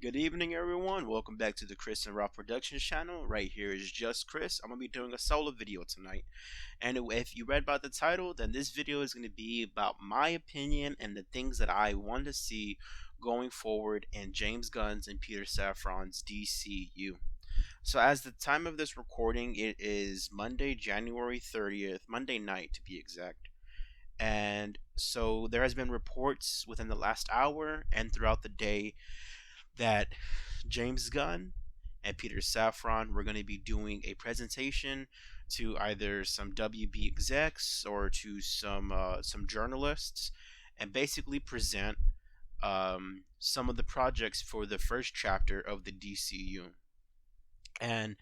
Good evening, everyone. Welcome back to the Chris and Rob Productions channel. Right here is just Chris. I'm gonna be doing a solo video tonight, and if you read about the title, then this video is gonna be about my opinion and the things that I want to see going forward in James Gunn's and Peter Safran's DCU. So, as the time of this recording, it is Monday, January 30th, Monday night to be exact. And so there has been reports within the last hour and throughout the day that James Gunn and Peter Safran were going to be doing a presentation to either some WB execs or to some journalists, and basically present some of the projects for the first chapter of the DCU. And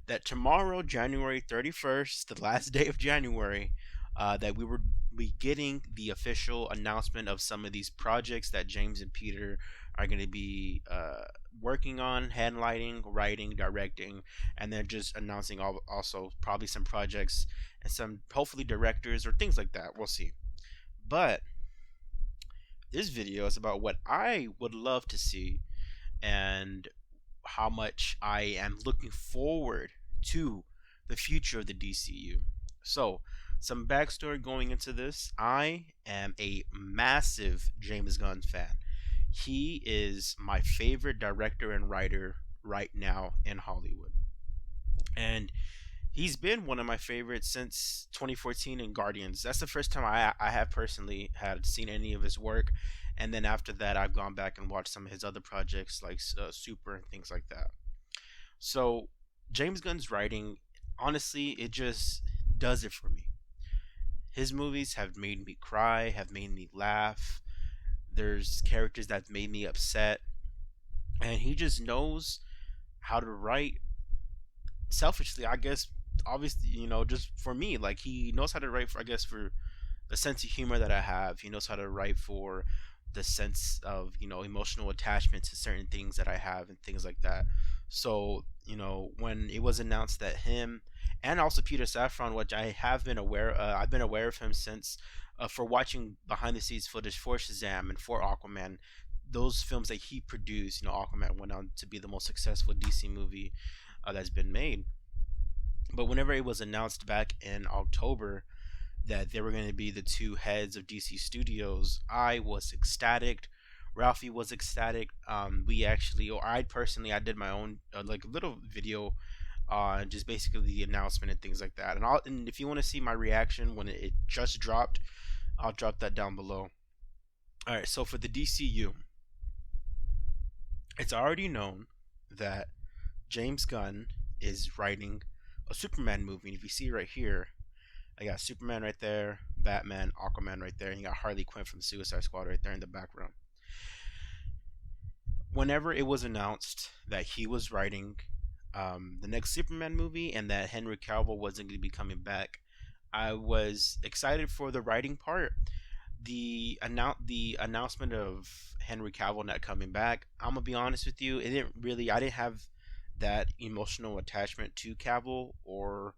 that tomorrow, January 31st, the last day of January, that we would be getting the official announcement of some of these projects that James and Peter are going to be working on, handlighting, writing, directing, and then just announcing also probably some projects and some hopefully directors or things like that. We'll see. But this video is about what I would love to see and how much I am looking forward to the future of the DCU. So, some backstory going into this. I am a massive James Gunn fan. He is my favorite director and writer right now in Hollywood. And he's been one of my favorites since 2014 in Guardians. That's the first time I have personally had seen any of his work. And then after that, I've gone back and watched some of his other projects like Super and things like that. So, James Gunn's writing, honestly, it just does it for me. His movies have made me cry, have made me laugh. There's characters that made me upset. And he just knows how to write selfishly, I guess. Obviously, just for me, like he knows how to write for, I guess, for the sense of humor that I have. He knows how to write for the sense of, emotional attachment to certain things that I have and things like that. So, when it was announced that him and also Peter Safran, which I have been aware, I've been aware of him since for watching behind the scenes footage for Shazam and for Aquaman, those films that he produced. Aquaman went on to be the most successful DC movie that's been made. But whenever it was announced back in October that they were going to be the two heads of DC Studios, I was ecstatic. Ralphie was ecstatic. We actually, or I personally, I did my own like little video on just basically the announcement and things like that. And if you want to see my reaction when it just dropped, I'll drop that down below. All right, so for the DCU, it's already known that James Gunn is writing a Superman movie. And if you see right here, I got Superman right there, Batman, Aquaman right there, and you got Harley Quinn from the Suicide Squad right there in the background. Whenever it was announced that he was writing the next Superman movie and that Henry Cavill wasn't going to be coming back, I was excited for the writing part. The announcement of Henry Cavill not coming back, I'm gonna be honest with you, I didn't have that emotional attachment to Cavill or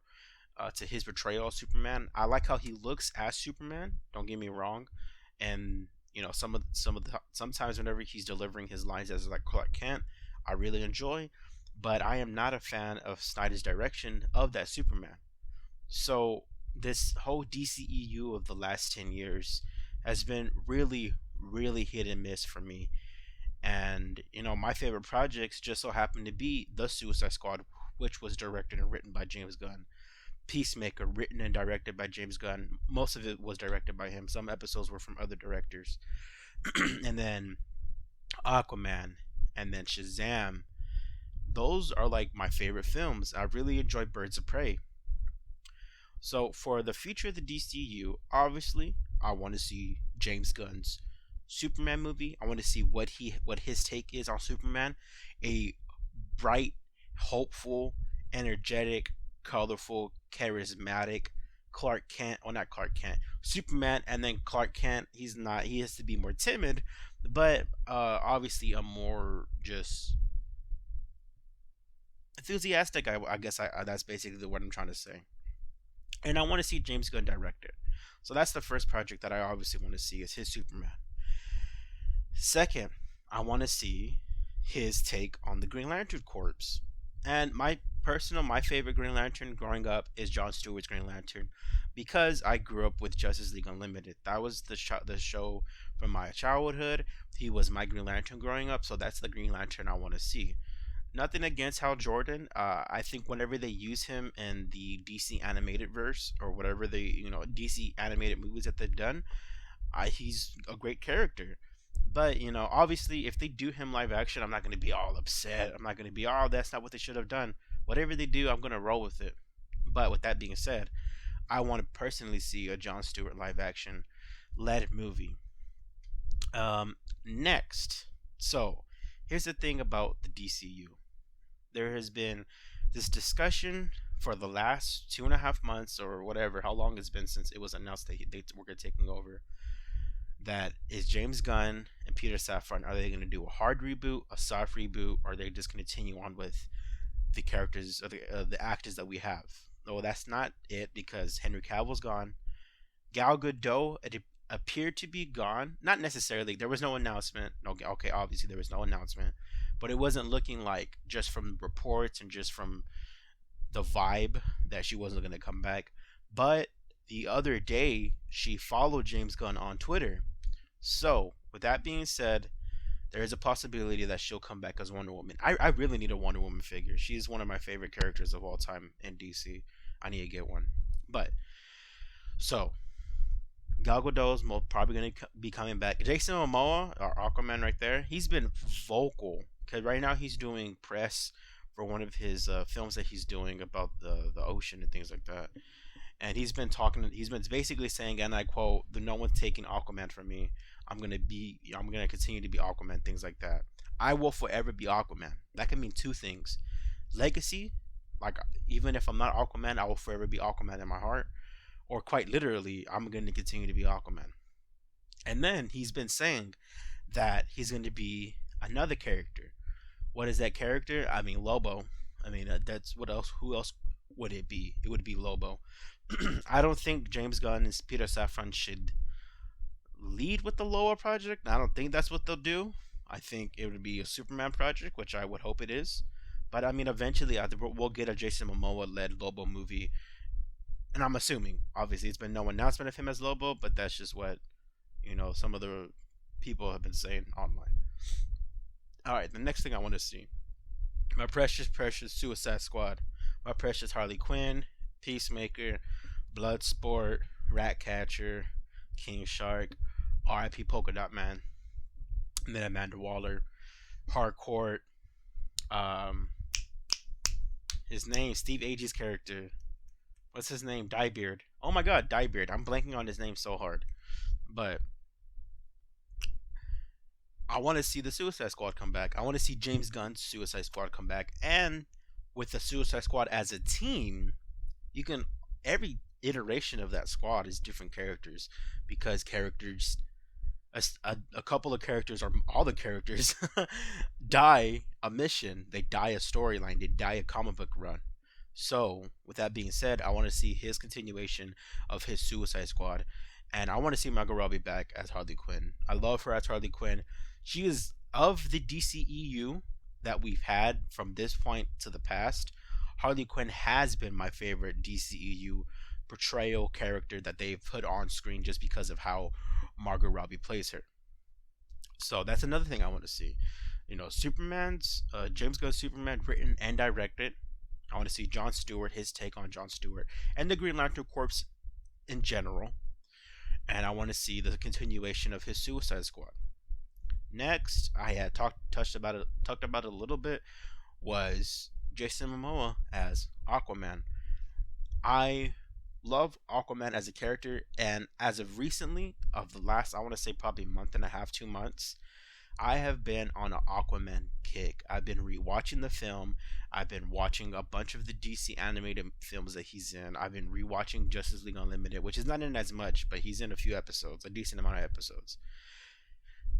to his portrayal of Superman. I like how he looks as Superman. Don't get me wrong, and sometimes whenever he's delivering his lines as like Clark Kent, I really enjoy. But I am not a fan of Snyder's direction of that Superman. So this whole DCEU of the last 10 years has been really, really hit and miss for me. And my favorite projects just so happen to be The Suicide Squad, which was directed and written by James Gunn. Peacemaker, written and directed by James Gunn. Most of it was directed by him. Some episodes were from other directors. And then Aquaman, and then Shazam. Those are like my favorite films. I really enjoy Birds of Prey. So for the future of the DCU, obviously, I want to see James Gunn's Superman movie. I want to see what his take is on Superman. A bright, hopeful, energetic, colorful, charismatic Clark Kent, or not Clark Kent, Superman, and then Clark Kent. He's not. He has to be more timid, but obviously a more just enthusiastic. I guess that's basically what I'm trying to say. And I want to see James Gunn direct it. So that's the first project that I obviously want to see is his Superman. Second, I want to see his take on the Green Lantern Corps. And my favorite Green Lantern growing up is John Stewart's Green Lantern, because I grew up with Justice League Unlimited. That was the show from my childhood. He was my Green Lantern growing up, so that's the Green Lantern I want to see. Nothing against Hal Jordan. I think whenever they use him in the DC animated verse, or whatever DC animated movies that they've done, he's a great character. But obviously, if they do him live action, I'm not going to be all upset. I'm not going to be, oh, that's not what they should have done. Whatever they do, I'm going to roll with it. But with that being said, I want to personally see a Jon Stewart live action led movie. Next, so here's the thing about the DCU. There has been this discussion for the last 2.5 months, or whatever, how long it's been since it was announced that they were taking over. That is James Gunn and Peter Safran. Are they going to do a hard reboot, a soft reboot, or are they just going to continue on with the characters, or the actors that we have? Well, that's not it, because Henry Cavill's gone. Gal Gadot, it appeared to be gone. Not necessarily. There was no announcement. No, okay, obviously there was no announcement, but it wasn't looking like, just from reports and just from the vibe, that she wasn't going to come back. But the other day, she followed James Gunn on Twitter. So, with that being said, there is a possibility that she'll come back as Wonder Woman. I really need a Wonder Woman figure. She is one of my favorite characters of all time in DC. I need to get one. But, so, Gal Gadot's probably going to be coming back. Jason Momoa, our Aquaman right there, he's been vocal. Because right now he's doing press for one of his films that he's doing about the ocean and things like that. And he's been basically saying, and I quote, "No one's taking Aquaman from me. I'm gonna continue to be Aquaman," things like that. I will forever be Aquaman. That can mean two things: legacy, like, even if I'm not Aquaman, I will forever be Aquaman in my heart, or quite literally, I'm gonna continue to be Aquaman. And then he's been saying that he's going to be another character. What is that character? I mean, Lobo. I mean, that's what else? Who else would it be? It would be Lobo. I don't think James Gunn and Peter Safran should lead with the Loa project. I don't think that's what they'll do. I think it would be a Superman project, which I would hope it is. But I mean, eventually, I think we'll get a Jason Momoa-led Lobo movie, and I'm assuming, obviously, it's been no announcement of him as Lobo, but that's just what some of the people have been saying online. All right, the next thing I want to see, my precious, precious Suicide Squad, my precious Harley Quinn, Peacemaker, Bloodsport, Ratcatcher, King Shark, R.I.P. Polka Dot Man, and then Amanda Waller, Harcourt, his name, Steve Agee's character, what's his name? Diebeard. Oh my god, Diebeard. I'm blanking on his name so hard. But I want to see the Suicide Squad come back. I want to see James Gunn's Suicide Squad come back. And with the Suicide Squad as a team, you can, every iteration of that squad is different characters, because characters, a couple of characters, or all the characters, die a mission, they die a storyline, they die a comic book run. So, with that being said, I want to see his continuation of his Suicide Squad. And I want to see Margot Robbie back as Harley Quinn. I love her as Harley Quinn. She is, of the DCEU that we've had from this point to the past, Harley Quinn has been my favorite DCEU portrayal character that they've put on screen, just because of how Margot Robbie plays her. So that's another thing I want to see. Superman's James Gunn's Superman, written and directed. I want to see Jon Stewart, his take on Jon Stewart, and the Green Lantern Corps in general. And I want to see the continuation of his Suicide Squad. Next, I had talked about it a little bit, was Jason Momoa as Aquaman. I love Aquaman as a character, and as of recently, of the last, I want to say probably month and a half, 2 months, I have been on an Aquaman kick. I've been rewatching the film. I've been watching a bunch of the DC animated films that he's in. I've been rewatching Justice League Unlimited, which is not in as much, but he's in a few episodes, a decent amount of episodes.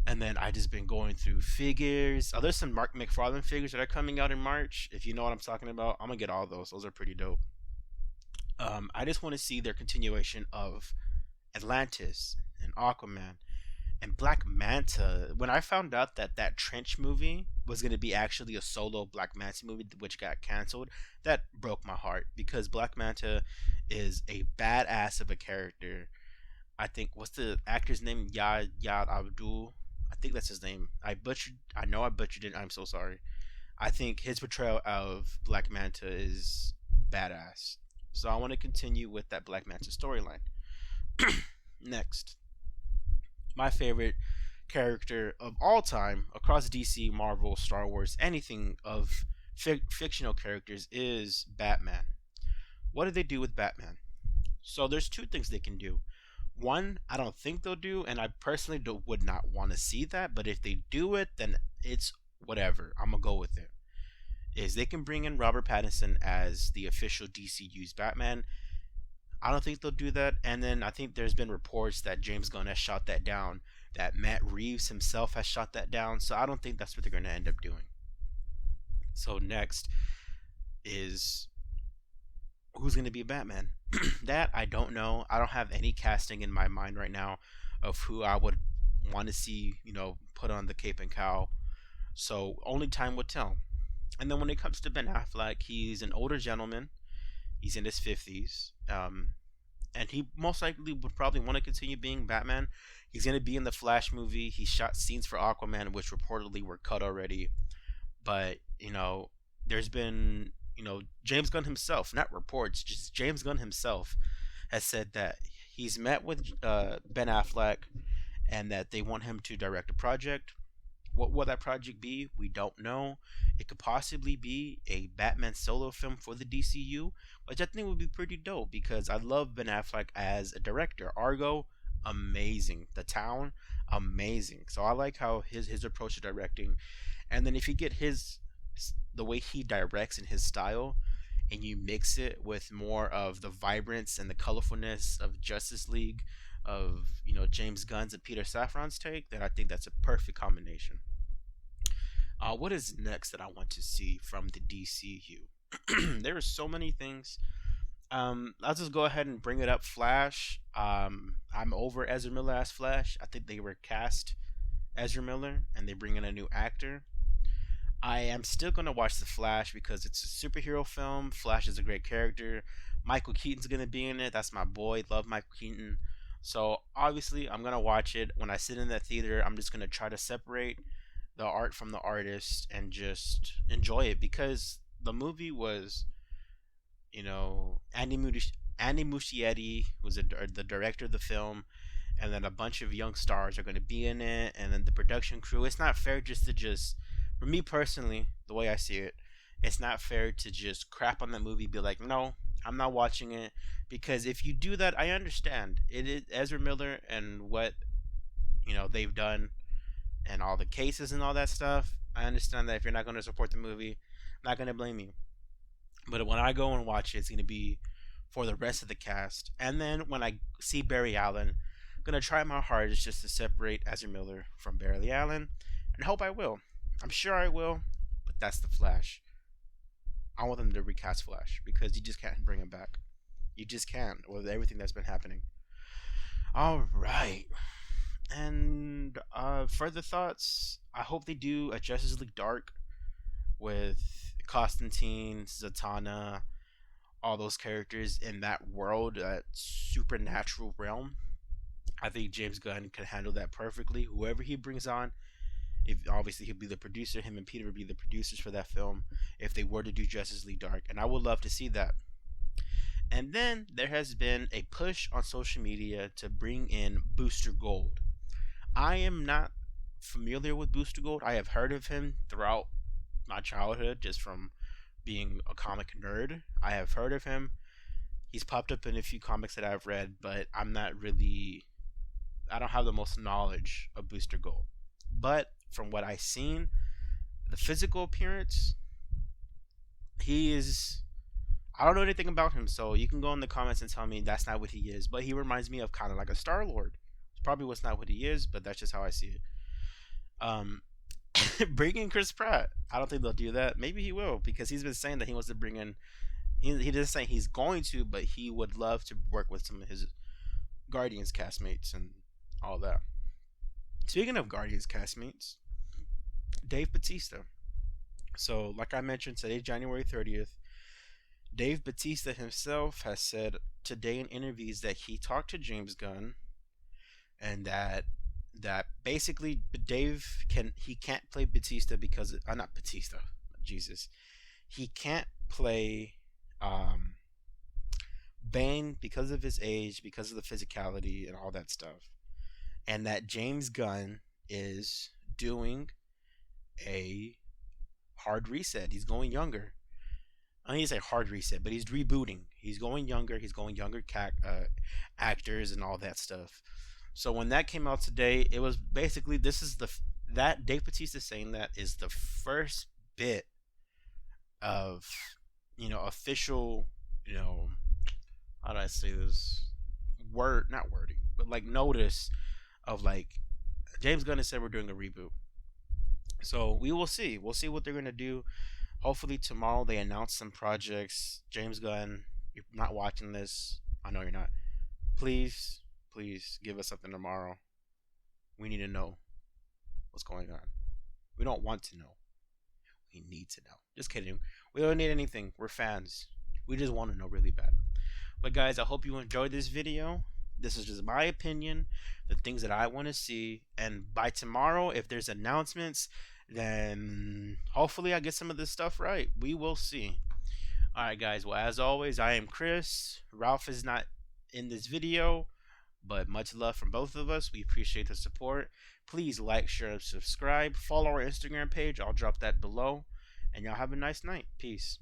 And then I just been going through figures. There's some Mark McFarlane figures that are coming out in March. If you know what I'm talking about, I'm gonna get all those. Those are pretty dope. I just want to see their continuation of Atlantis and Aquaman and Black Manta. When I found out that Trench movie was going to be actually a solo Black Manta movie, which got canceled. That broke my heart because Black Manta is a badass of a character. I think what's the actor's name? Yad Abdul. I think that's his name. I butchered. I know I butchered it. I'm so sorry. I think his portrayal of Black Manta is badass. So I want to continue with that Black Manta storyline. Next, my favorite character of all time across DC, Marvel, Star Wars, anything of fictional characters is Batman. What do they do with Batman? So there's two things they can do. One, I don't think they'll do, and I personally would not want to see that. But if they do it, then it's whatever. I'm gonna go with it. Is they can bring in Robert Pattinson as the official DCU's Batman. I don't think they'll do that. And then I think there's been reports that James Gunn has shot that down, that Matt Reeves himself has shot that down. So I don't think that's what they're going to end up doing. So next is who's going to be Batman? That I don't know. I don't have any casting in my mind right now of who I would want to see, put on the cape and cowl. So only time will tell. And then when it comes to Ben Affleck, he's an older gentleman. He's in his 50s. And he most likely would probably want to continue being Batman. He's going to be in the Flash movie. He shot scenes for Aquaman, which reportedly were cut already. But, there's been, James Gunn himself, not reports, just James Gunn himself has said that he's met with Ben Affleck and that they want him to direct a project. What will that project be? We don't know. It could possibly be a Batman solo film for the DCU, which I think would be pretty dope because I love Ben Affleck as a director. Argo, amazing. The Town, amazing. So I like how his approach to directing, and then if you get the way he directs and his style, and you mix it with more of the vibrance and the colorfulness of Justice League, of James Gunn's and Peter Safran's take, then I think that's a perfect combination. What is next that I want to see from the DCU? There are so many things. I'll just go ahead and bring it up. Flash. I'm over Ezra Miller as Flash. I think they recast Ezra Miller and they bring in a new actor. I am still gonna watch The Flash because it's a superhero film. Flash is a great character. Michael Keaton's gonna be in it. That's my boy. Love Michael Keaton. So obviously I'm gonna watch it. When I sit in that theater, I'm just gonna try to separate the art from the artist and just enjoy it because the movie was, Andy Muschietti was the director of the film, and then a bunch of young stars are going to be in it, and then the production crew. It's not fair for me personally, the way I see it, it's not fair to just crap on the movie, be like, no, I'm not watching it, because if you do that, I understand. It is Ezra Miller and what they've done and all the cases and all that stuff. I understand that if you're not going to support the movie, I'm not going to blame you. But when I go and watch it, it's going to be for the rest of the cast. And then when I see Barry Allen, I'm going to try my hardest just to separate Ezra Miller from Barry Allen. And I hope I will. I'm sure I will. But that's the Flash. I want them to recast Flash because you just can't bring him back. You just can't with everything that's been happening. All right. And further thoughts, I hope they do a Justice League Dark with Constantine, Zatanna, all those characters in that world, that supernatural realm. I think James Gunn can handle that perfectly. Whoever he brings on, if obviously he'll be the producer, him and Peter will be the producers for that film if they were to do Justice League Dark, and I would love to see that. And then there has been a push on social media to bring in Booster Gold. I am not familiar with Booster Gold. I have heard of him throughout my childhood just from being a comic nerd. I have heard of him. He's popped up in a few comics that I've read, but I don't have the most knowledge of Booster Gold. But from what I've seen, the physical appearance, I don't know anything about him, so you can go in the comments and tell me that's not what he is. But he reminds me of kind of like a Star-Lord. Probably what's not what he is, but that's just how I see it. Bring in Chris Pratt. I don't think they'll do that. Maybe he will, because he's been saying that he wants to bring in. He doesn't say he's going to, but he would love to work with some of his Guardians castmates and all that. Speaking of Guardians castmates, Dave Bautista. So, like I mentioned, today, January 30th, Dave Bautista himself has said today in interviews that he talked to James Gunn, and that basically he can't play Batista because not Batista, Jesus, he can't play um, Bane because of his age, because of the physicality and all that stuff, and that James Gunn is doing a hard reset. He's going younger. I need to say hard reset, but he's rebooting. He's going younger. He's going younger actors and all that stuff. So when that came out today, it was basically this is the that Dave Bautista saying that is the first bit of official, how do I say this, word, not wording, but like notice of like James Gunn has said we're doing a reboot. So we will see. We'll see what they're gonna do. Hopefully tomorrow they announce some projects. James Gunn, you're not watching this. I know you're not. Please, please give us something tomorrow. We need to know what's going on. We don't want to know. We need to know. Just kidding. We don't need anything. We're fans. We just want to know really bad. But guys, I hope you enjoyed this video. This is just my opinion, the things that I want to see. And by tomorrow, if there's announcements, then hopefully I get some of this stuff right. We will see. Alright guys, well as always, I am Chris. Ralph is not in this video, but much love from both of us. We appreciate the support. Please like, share, and subscribe. Follow our Instagram page. I'll drop that below. And y'all have a nice night. Peace.